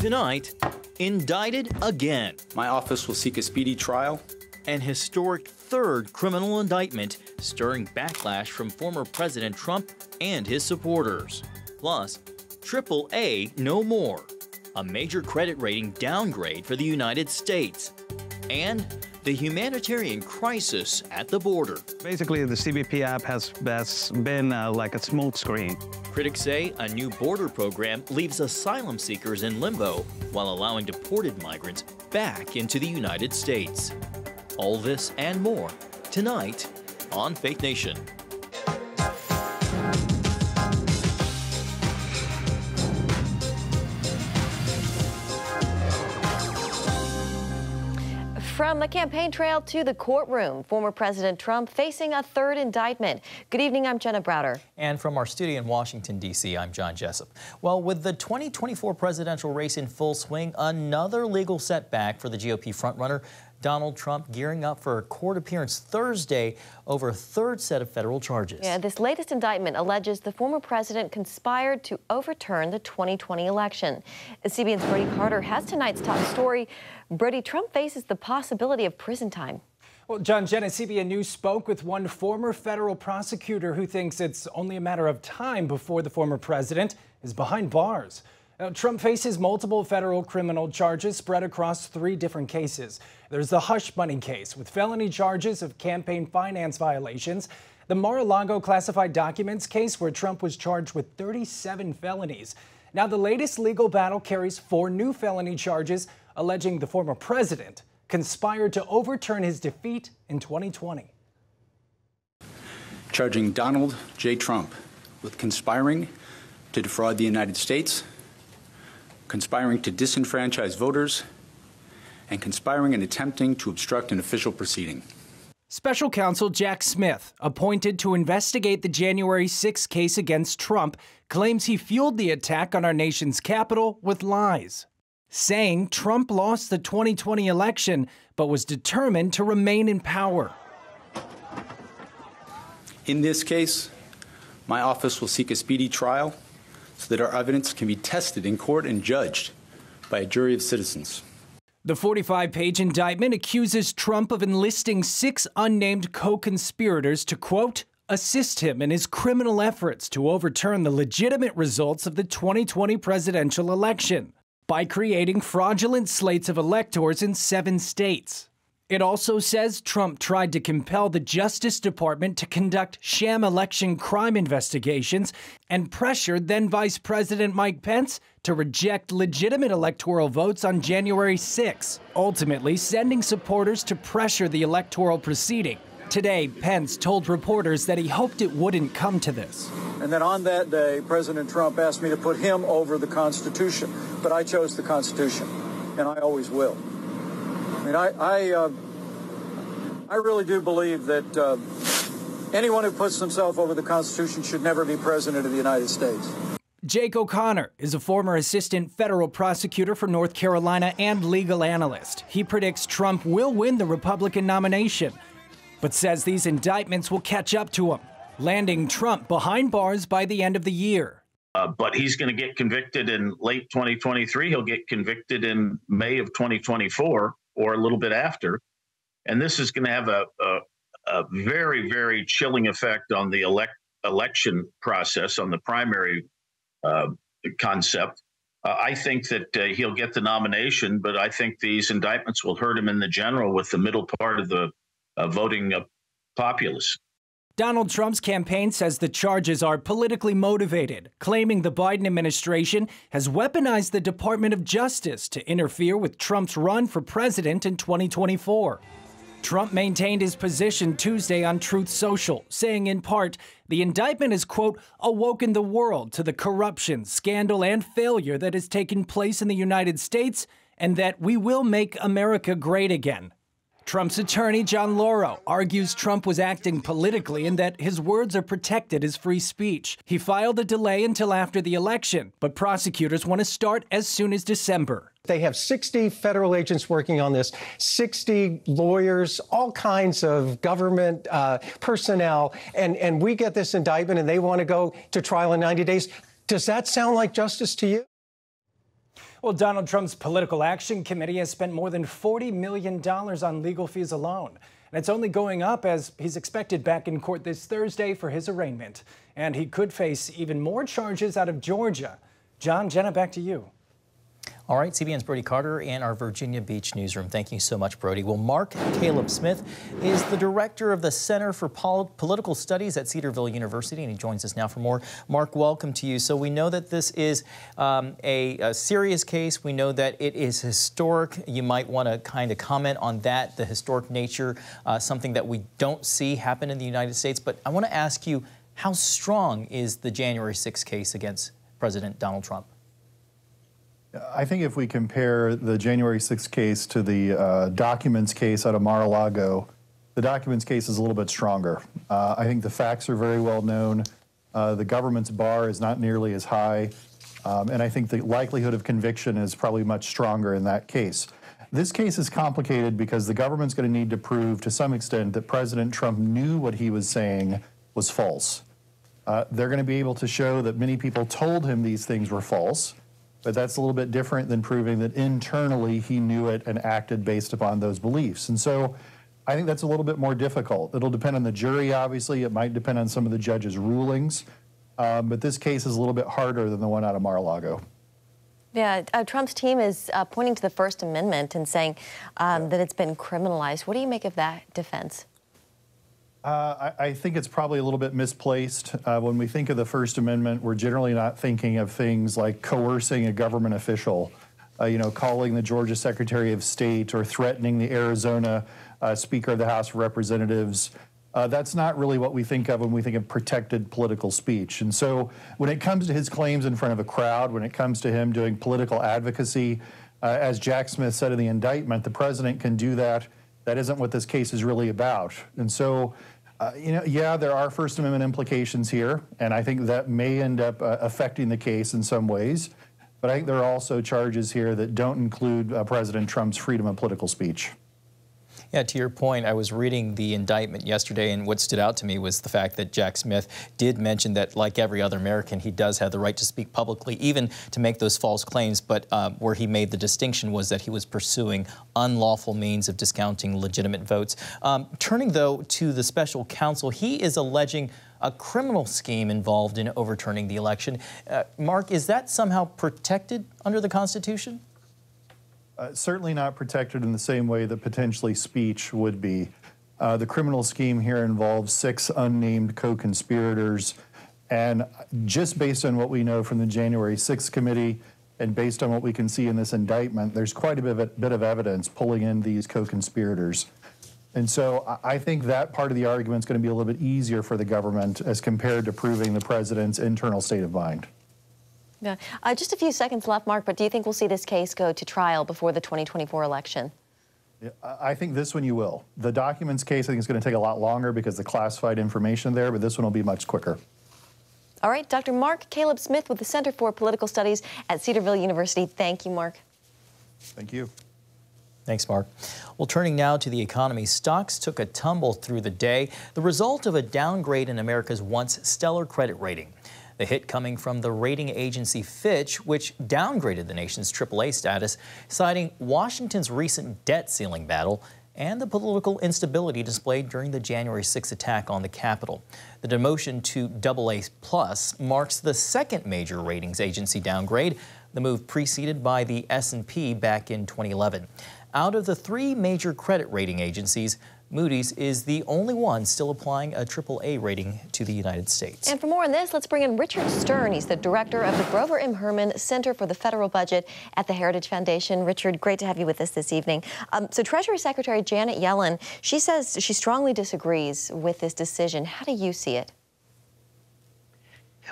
Tonight, indicted again. My office will seek a speedy trial. An historic third criminal indictment stirring backlash from former President Trump and his supporters. Plus, AAA no more, a major credit rating downgrade for the United States. And the humanitarian crisis at the border. Basically, the CBP app has been like a smoke screen. Critics say a new border program leaves asylum seekers in limbo while allowing deported migrants back into the United States. All this and more tonight on Faith Nation. From the campaign trail to the courtroom, former President Trump facing a third indictment. Good evening, I'm Jenna Browder. And from our studio in Washington, D.C., I'm John Jessup. Well, with the 2024 presidential race in full swing, another legal setback for the GOP frontrunner, Donald Trump gearing up for a court appearance Thursday over a third set of federal charges. Yeah, this latest indictment alleges the former president conspired to overturn the 2020 election. CBN's Brody Carter has tonight's top story. Brody, Trump faces the possibility of prison time. Well, John, Jenna, CBN News spoke with one former federal prosecutor who thinks it's only a matter of time before the former president is behind bars. Now, Trump faces multiple federal criminal charges spread across 3 different cases. There's the hush money case with felony charges of campaign finance violations, the Mar-a-Lago classified documents case where Trump was charged with 37 felonies. Now, the latest legal battle carries 4 new felony charges alleging the former president conspired to overturn his defeat in 2020. Charging Donald J. Trump with conspiring to defraud the United States, conspiring to disenfranchise voters, and conspiring and attempting to obstruct an official proceeding. Special counsel Jack Smith, appointed to investigate the January 6 case against Trump, claims he fueled the attack on our nation's capital with lies, saying Trump lost the 2020 election but was determined to remain in power. In this case, my office will seek a speedy trial so that our evidence can be tested in court and judged by a jury of citizens. The 45-page indictment accuses Trump of enlisting 6 unnamed co-conspirators to, quote, assist him in his criminal efforts to overturn the legitimate results of the 2020 presidential election by creating fraudulent slates of electors in 7 states. It also says Trump tried to compel the Justice Department to conduct sham election crime investigations and pressured then Vice President Mike Pence to reject legitimate electoral votes on January 6, ultimately sending supporters to pressure the electoral proceeding. Today, Pence told reporters that he hoped it wouldn't come to this. And then on that day, President Trump asked me to put him over the Constitution. But I chose the Constitution, and I always will. I mean, I really do believe that anyone who puts himself over the Constitution should never be president of the United States. Jake O'Connor is a former assistant federal prosecutor for North Carolina and legal analyst. He predicts Trump will win the Republican nomination, but says these indictments will catch up to him, landing Trump behind bars by the end of the year. But he's going to get convicted in late 2023. He'll get convicted in May of 2024 or a little bit after. And this is going to have a very, very chilling effect on the election process, on the primary concept. I think that he'll get the nomination, but I think these indictments will hurt him in the general with the middle part of the voting populace. Donald Trump's campaign says the charges are politically motivated, claiming the Biden administration has weaponized the Department of Justice to interfere with Trump's run for president in 2024. Trump maintained his position Tuesday on Truth Social, saying in part, the indictment has, quote, awoken the world to the corruption, scandal, and failure that has taken place in the United States, and that we will make America great again. Trump's attorney, John Lauro, argues Trump was acting politically and that his words are protected as free speech. He filed a delay until after the election, but prosecutors want to start as soon as December. They have 60 federal agents working on this, 60 lawyers, all kinds of government personnel, and we get this indictment and they want to go to trial in 90 days. Does that sound like justice to you? Well, Donald Trump's Political Action Committee has spent more than $40 million on legal fees alone. And it's only going up as he's expected back in court this Thursday for his arraignment. And he could face even more charges out of Georgia. John, Jenna, back to you. All right, CBN's Brody Carter in our Virginia Beach newsroom. Thank you so much, Brody. Well, Mark Caleb Smith is the director of the Center for Political Studies at Cedarville University, and he joins us now for more. Mark, welcome to you. So we know that this is a serious case. We know that it is historic. You might want to kind of comment on that, the historic nature, something that we don't see happen in the United States. But I want to ask you, how strong is the January 6th case against President Donald Trump? I think if we compare the January 6th case to the documents case out of Mar-a-Lago, the documents case is a little bit stronger. I think the facts are very well known. The government's bar is not nearly as high. And I think the likelihood of conviction is probably much stronger in that case. This case is complicated because the government's going to need to prove to some extent that President Trump knew what he was saying was false. They're going to be able to show that many people told him these things were false. But that's a little bit different than proving that internally he knew it and acted based upon those beliefs. And so I think that's a little bit more difficult. It'll depend on the jury, obviously. It might depend on some of the judge's rulings. But this case is a little bit harder than the one out of Mar-a-Lago. Yeah, Trump's team is pointing to the First Amendment and saying that it's been criminalized. What do you make of that defense? I think it's probably a little bit misplaced. When we think of the First Amendment, we're generally not thinking of things like coercing a government official, calling the Georgia Secretary of State or threatening the Arizona Speaker of the House of Representatives. That's not really what we think of when we think of protected political speech. And so when it comes to his claims in front of a crowd, when it comes to him doing political advocacy, as Jack Smith said in the indictment, the president can do that. That isn't what this case is really about. And so yeah, there are First Amendment implications here, and I think that may end up affecting the case in some ways. But I think there are also charges here that don't include President Trump's freedom of political speech. Yeah, to your point, I was reading the indictment yesterday, and what stood out to me was the fact that Jack Smith did mention that, like every other American, he does have the right to speak publicly, even to make those false claims. But where he made the distinction was that he was pursuing unlawful means of discounting legitimate votes. Turning, though, to the special counsel, he is alleging a criminal scheme involved in overturning the election. Mark, is that somehow protected under the Constitution? Certainly not protected in the same way that potentially speech would be. The criminal scheme here involves 6 unnamed co-conspirators, and just based on what we know from the January 6th committee and based on what we can see in this indictment, there's quite a bit of evidence pulling in these co-conspirators. And so I think that part of the argument is going to be a little bit easier for the government as compared to proving the president's internal state of mind. Yeah. Just a few seconds left, Mark, but do you think we'll see this case go to trial before the 2024 election? Yeah, I think this one you will. The documents case, I think, is going to take a lot longer because the classified information there, but this one will be much quicker. All right, Dr. Mark Caleb Smith with the Center for Political Studies at Cedarville University. Thank you, Mark. Thank you. Thanks, Mark. Well, turning now to the economy, stocks took a tumble through the day, the result of a downgrade in America's once stellar credit rating. The hit coming from the rating agency Fitch, which downgraded the nation's AAA status, citing Washington's recent debt ceiling battle and the political instability displayed during the January 6th attack on the Capitol. The demotion to AA+ marks the second major ratings agency downgrade, the move preceded by the S&P back in 2011. Out of the 3 major credit rating agencies, Moody's is the only one still applying a AAA rating to the United States. And for more on this, let's bring in Richard Stern. He's the director of the Grover M. Herman Center for the Federal Budget at the Heritage Foundation. Richard, great to have you with us this evening. So Treasury Secretary Janet Yellen, she says she strongly disagrees with this decision. How do you see it?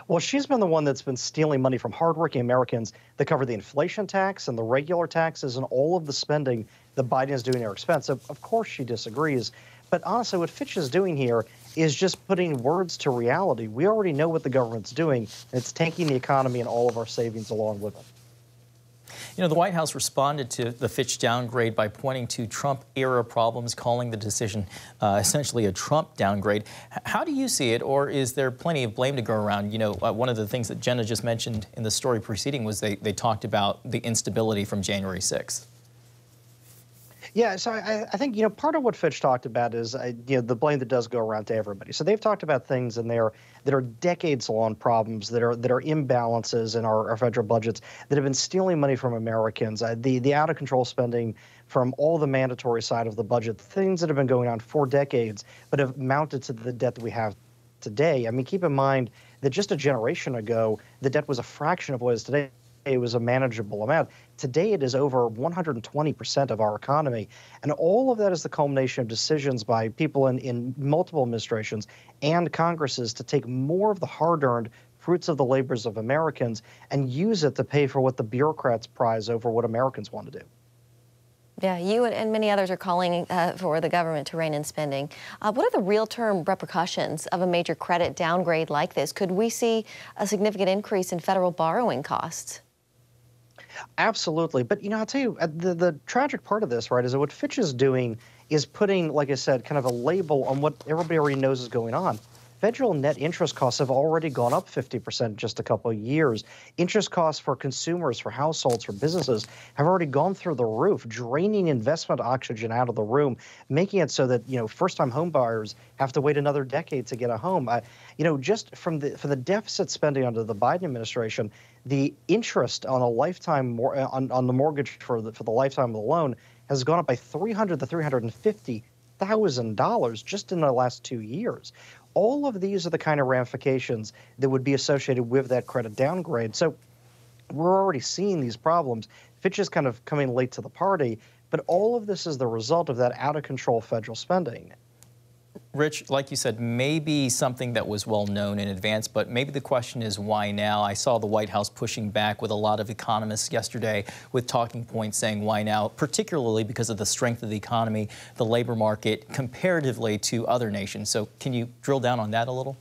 Well, she's been the one that's been stealing money from hardworking Americans that cover the inflation tax and the regular taxes and all of the spending that Biden is doing at her expense. Of course she disagrees. But honestly, what Fitch is doing here is just putting words to reality. We already know what the government's doing. And it's tanking the economy and all of our savings along with it. You know, the White House responded to the Fitch downgrade by pointing to Trump-era problems, calling the decision essentially a Trump downgrade. How do you see it, or is there plenty of blame to go around? You know, one of the things that Jenna just mentioned in the story preceding was they talked about the instability from January 6th. Yeah, so I think, part of what Fitch talked about is, the blame that does go around to everybody. So they've talked about things in there that are decades-long problems, that are imbalances in our federal budgets, that have been stealing money from Americans, the out-of-control spending from all the mandatory side of the budget, things that have been going on for decades, but have mounted to the debt that we have today. I mean, keep in mind that just a generation ago, the debt was a fraction of what it is today. It was a manageable amount. Today, it is over 120% of our economy. And all of that is the culmination of decisions by people in multiple administrations and Congresses to take more of the hard-earned fruits of the labors of Americans and use it to pay for what the bureaucrats prize over what Americans want to do. Yeah, you and many others are calling for the government to rein in spending. What are the real-term repercussions of a major credit downgrade like this? Could we see a significant increase in federal borrowing costs? Absolutely. But, I'll tell you, the tragic part of this, right, is that what Fitch is doing is putting, like I said, kind of a label on what everybody already knows is going on. Federal net interest costs have already gone up 50% in just a couple of years. Interest costs for consumers, for households, for businesses have already gone through the roof, draining investment oxygen out of the room, making it so that, first-time home buyers have to wait another decade to get a home. Just for the deficit spending under the Biden administration, the interest on a lifetime on the mortgage for the lifetime of the loan has gone up by $300,000 to $350,000 just in the last 2 years. All of these are the kind of ramifications that would be associated with that credit downgrade. So we're already seeing these problems. Fitch is kind of coming late to the party, but all of this is the result of that out-of-control federal spending. Rich, like you said, maybe something that was well known in advance, but maybe the question is why now? I saw the White House pushing back with a lot of economists yesterday with talking points saying why now, particularly because of the strength of the economy, the labor market, comparatively to other nations. So can you drill down on that a little?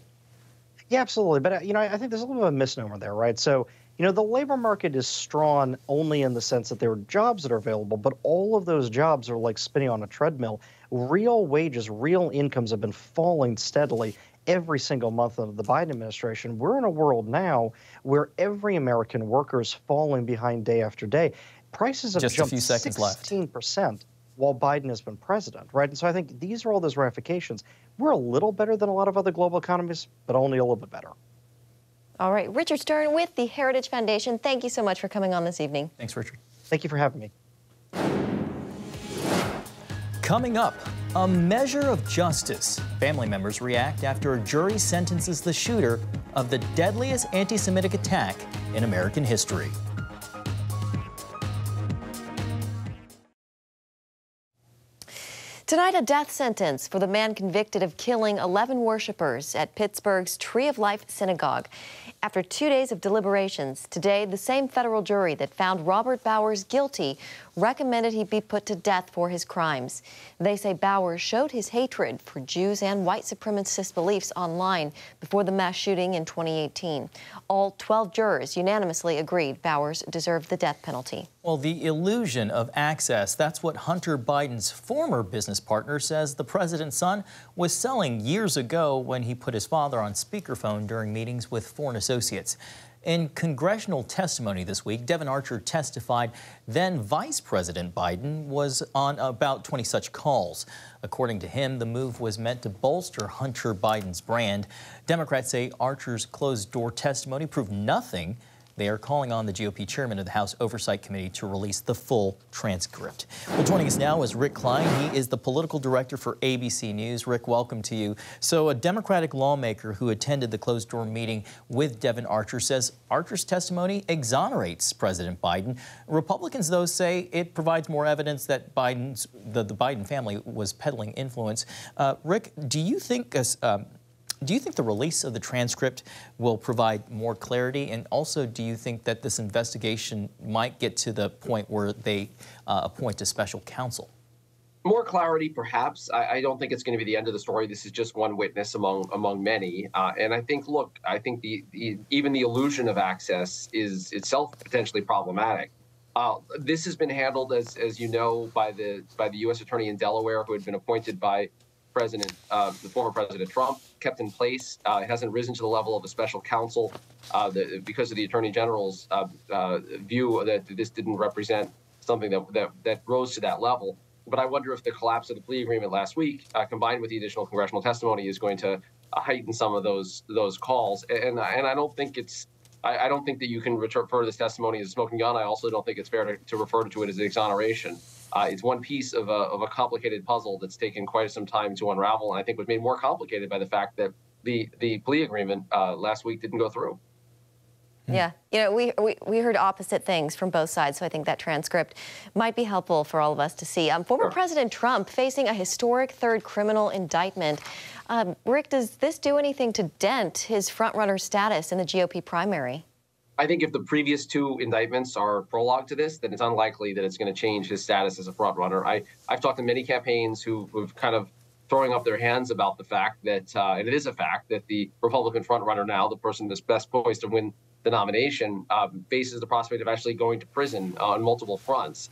Yeah, absolutely. But, I think there's a little bit of a misnomer there, right? So, the labor market is strong only in the sense that there are jobs that are available, but all of those jobs are like spinning on a treadmill. Real wages, real incomes have been falling steadily every single month of the Biden administration. We're in a world now where every American worker is falling behind day after day. Prices have jumped 16% while Biden has been president, right? And so I think these are all those ramifications. We're a little better than a lot of other global economies, but only a little bit better. All right, Richard Stern with the Heritage Foundation. Thank you so much for coming on this evening. Thanks, Richard. Thank you for having me. Coming up, a measure of justice. Family members react after a jury sentences the shooter of the deadliest anti-Semitic attack in American history. Tonight, a death sentence for the man convicted of killing 11 worshipers at Pittsburgh's Tree of Life Synagogue. After 2 days of deliberations, today the same federal jury that found Robert Bowers guilty recommended he be put to death for his crimes. They say Bowers showed his hatred for Jews and white supremacist beliefs online before the mass shooting in 2018. All 12 jurors unanimously agreed Bowers deserved the death penalty. Well, the illusion of access, that's what Hunter Biden's former business partner says the president's son was selling years ago when he put his father on speakerphone during meetings with foreign associates. In congressional testimony this week, Devon Archer testified then Vice President Biden was on about 20 such calls. According to him, the move was meant to bolster Hunter Biden's brand. Democrats say Archer's closed-door testimony proved nothing. They are calling on the GOP chairman of the House Oversight Committee to release the full transcript. Well, joining us now is Rick Klein. He is the political director for ABC News. Rick, welcome to you. So a Democratic lawmaker who attended the closed-door meeting with Devon Archer says Archer's testimony exonerates President Biden. Republicans, though, say it provides more evidence that the Biden family was peddling influence. Rick, do you think the release of the transcript will provide more clarity? And also, do you think that this investigation might get to the point where they appoint a special counsel? More clarity, perhaps. I don't think it's going to be the end of the story. This is just one witness among many. And I think, even the illusion of access is itself potentially problematic. This has been handled, as you know, by the U.S. Attorney in Delaware, who had been appointed by the former President Trump, kept in place. It hasn't risen to the level of a special counsel because of the Attorney General's view that this didn't represent something that rose to that level. But I wonder if the collapse of the plea agreement last week, combined with the additional congressional testimony, is going to heighten some of those calls. And I don't think it's. I don't think that you can refer to this testimony as a smoking gun. I also don't think it's fair to refer to it as an exoneration. It's one piece of a complicated puzzle that's taken quite some time to unravel, and I think was made more complicated by the fact that the plea agreement last week didn't go through. Yeah, you know, we heard opposite things from both sides, so I think that transcript might be helpful for all of us to see. Former President Trump facing a historic third criminal indictment. Rick, does this do anything to dent his frontrunner status in the GOP primary? I think if the previous two indictments are prologue to this, then it's unlikely that it's going to change his status as a frontrunner. I've talked to many campaigns who've kind of throwing up their hands about the fact that, and it is a fact, that the Republican frontrunner now, the person that's best poised to win the nomination, faces the prospect of actually going to prison on multiple fronts.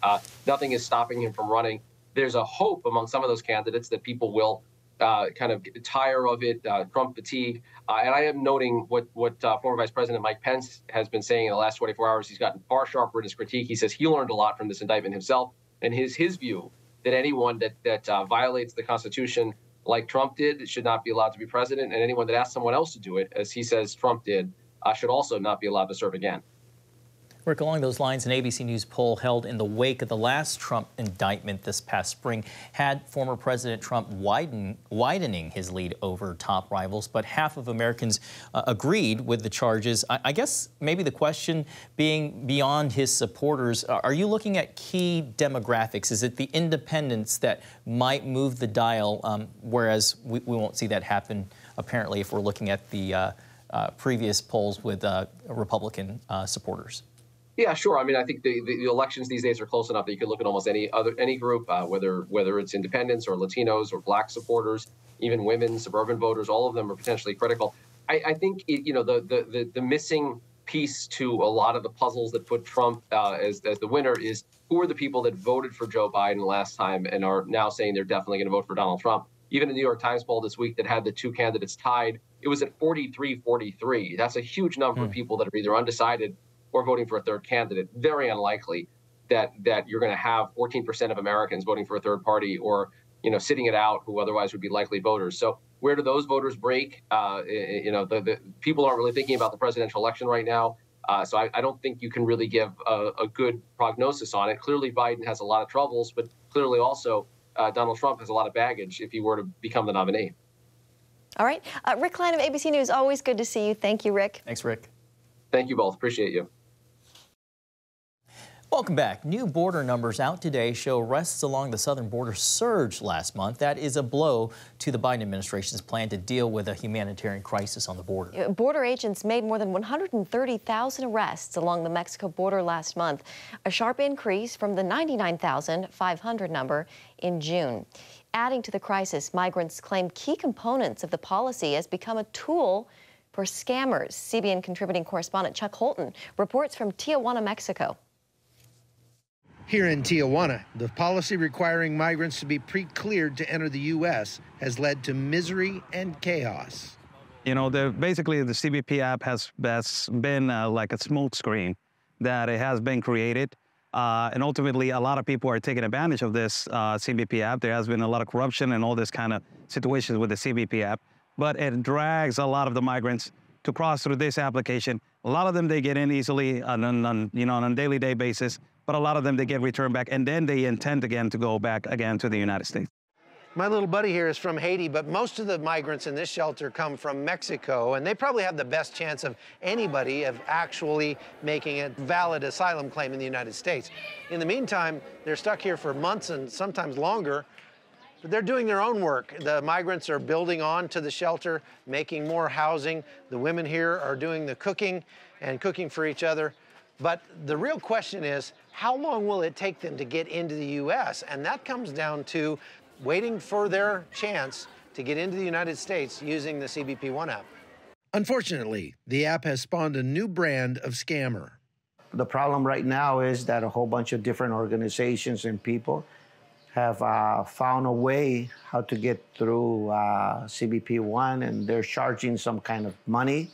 Nothing is stopping him from running. There's a hope among some of those candidates that people will kind of tire of it, Trump fatigue. And I am noting what former Vice President Mike Pence has been saying in the last 24 hours. He's gotten far sharper in his critique. He says he learned a lot from this indictment himself, and his view that anyone that violates the Constitution like Trump did should not be allowed to be president, and anyone that asks someone else to do it, as he says Trump did, should also not be allowed to serve again. Rick, along those lines, an ABC News poll held in the wake of the last Trump indictment this past spring had former President Trump widening his lead over top rivals, but half of Americans agreed with the charges. I guess maybe the question being beyond his supporters, are you looking at key demographics? Is it the independents that might move the dial, whereas we won't see that happen, apparently, if we're looking at the previous polls with Republican supporters? Yeah, sure. I mean, I think the elections these days are close enough that you could look at almost any group, whether it's independents or Latinos or Black supporters, even women, suburban voters. All of them are potentially critical. I think the missing piece to a lot of the puzzles that put Trump as the winner is who are the people that voted for Joe Biden last time and are now saying they're definitely going to vote for Donald Trump. Even the New York Times poll this week that had the two candidates tied, it was at 43-43. That's a huge number of people that are either undecided or voting for a third candidate. Very unlikely that you're going to have 14% of Americans voting for a third party or sitting it out who otherwise would be likely voters. So where do those voters break? The people aren't really thinking about the presidential election right now. So I don't think you can really give a good prognosis on it. Clearly, Biden has a lot of troubles, but clearly also Donald Trump has a lot of baggage if he were to become the nominee. All right. Rick Klein of ABC News, always good to see you. Thank you, Rick. Thanks, Rick. Thank you both. Appreciate you. Welcome back. New border numbers out today show arrests along the southern border surged last month. That is a blow to the Biden administration's plan to deal with a humanitarian crisis on the border. Border agents made more than 130,000 arrests along the Mexico border last month, a sharp increase from the 99,500 number in June. Adding to the crisis, migrants claim key components of the policy has become a tool for scammers. CBN contributing correspondent Chuck Holton reports from Tijuana, Mexico. Here in Tijuana, the policy requiring migrants to be pre-cleared to enter the U.S. has led to misery and chaos. You know, basically the CBP app has been like a smokescreen that it has been created. And ultimately, a lot of people are taking advantage of this CBP app. There has been a lot of corruption and all this kind of situations with the CBP app. But it drags a lot of the migrants to cross through this application. A lot of them, they get in easily on a daily basis. But a lot of them, they get returned back, and then they intend again to go back again to the United States. My little buddy here is from Haiti, but most of the migrants in this shelter come from Mexico, and they probably have the best chance of anybody of actually making a valid asylum claim in the United States. In the meantime, they're stuck here for months and sometimes longer, but they're doing their own work. The migrants are building on to the shelter, making more housing. The women here are doing the cooking and cooking for each other. But the real question is, how long will it take them to get into the U.S.? And that comes down to waiting for their chance to get into the United States using the CBP One app. Unfortunately, the app has spawned a new brand of scammer. The problem right now is that a whole bunch of different organizations and people have found a way how to get through CBP-1, and they're charging some kind of money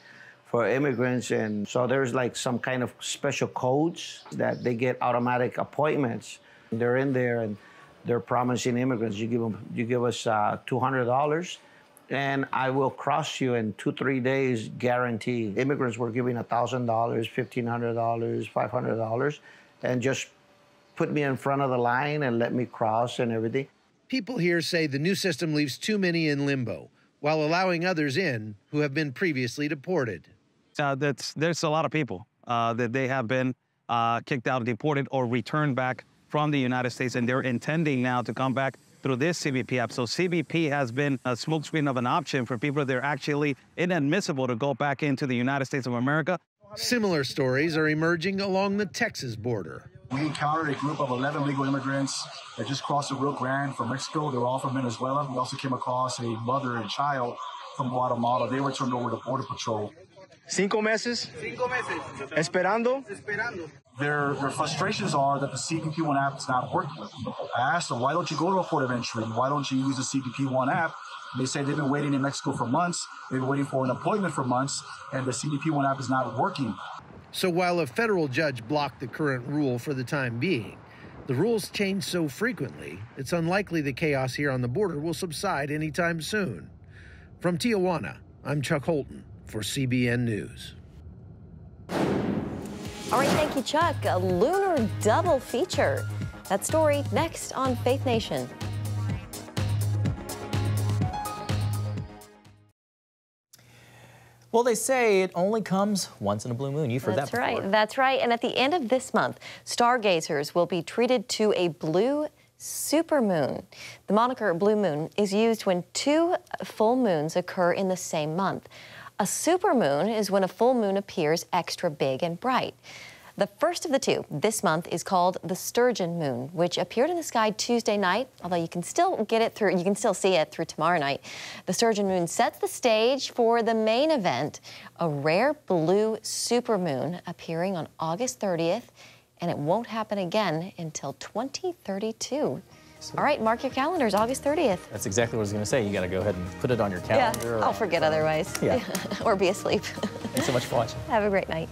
for immigrants. And so there's like some kind of special codes that they get automatic appointments. They're in there and they're promising immigrants, you give us $200 and I will cross you in 2-3 days, guaranteed. Immigrants were giving $1,000, $1,500, $500, and just put me in front of the line and let me cross and everything. People here say the new system leaves too many in limbo, while allowing others in who have been previously deported. There's a lot of people that they have been kicked out, deported, or returned back from the United States, and they're intending now to come back through this CBP app. So CBP has been a smokescreen of an option for people that are actually inadmissible to go back into the United States of America. Similar stories are emerging along the Texas border. We encountered a group of 11 legal immigrants that just crossed the Rio Grande from Mexico. They were all from Venezuela. We also came across a mother and child from Guatemala. They were turned over to Border Patrol. 5 meses. Esperando. Their frustrations are that the CBP-1 app is not working. I asked them, why don't you go to a port of entry? Why don't you use the CBP-1 app? They say they've been waiting in Mexico for months. They've been waiting for an appointment for months, and the CBP-1 app is not working. So while a federal judge blocked the current rule for the time being, the rules change so frequently, it's unlikely the chaos here on the border will subside anytime soon. From Tijuana, I'm Chuck Holton for CBN News. All right, thank you, Chuck. A lunar double feature. That story next on Faith Nation. Well, they say it only comes once in a blue moon. You've heard that before. That's right. That's right. And at the end of this month, stargazers will be treated to a blue supermoon. The moniker blue moon is used when 2 full moons occur in the same month. A supermoon is when a full moon appears extra big and bright. The first of the 2 this month is called the sturgeon moon, which appeared in the sky Tuesday night, although you can still see it through tomorrow night. The sturgeon moon sets the stage for the main event, a rare blue supermoon appearing on August 30th, and it won't happen again until 2032. All right, mark your calendars, August 30th. That's exactly what I was going to say. You got to go ahead and put it on your calendar. Yeah, I'll forget otherwise. Yeah. Or be asleep. Thanks so much for watching. Have a great night.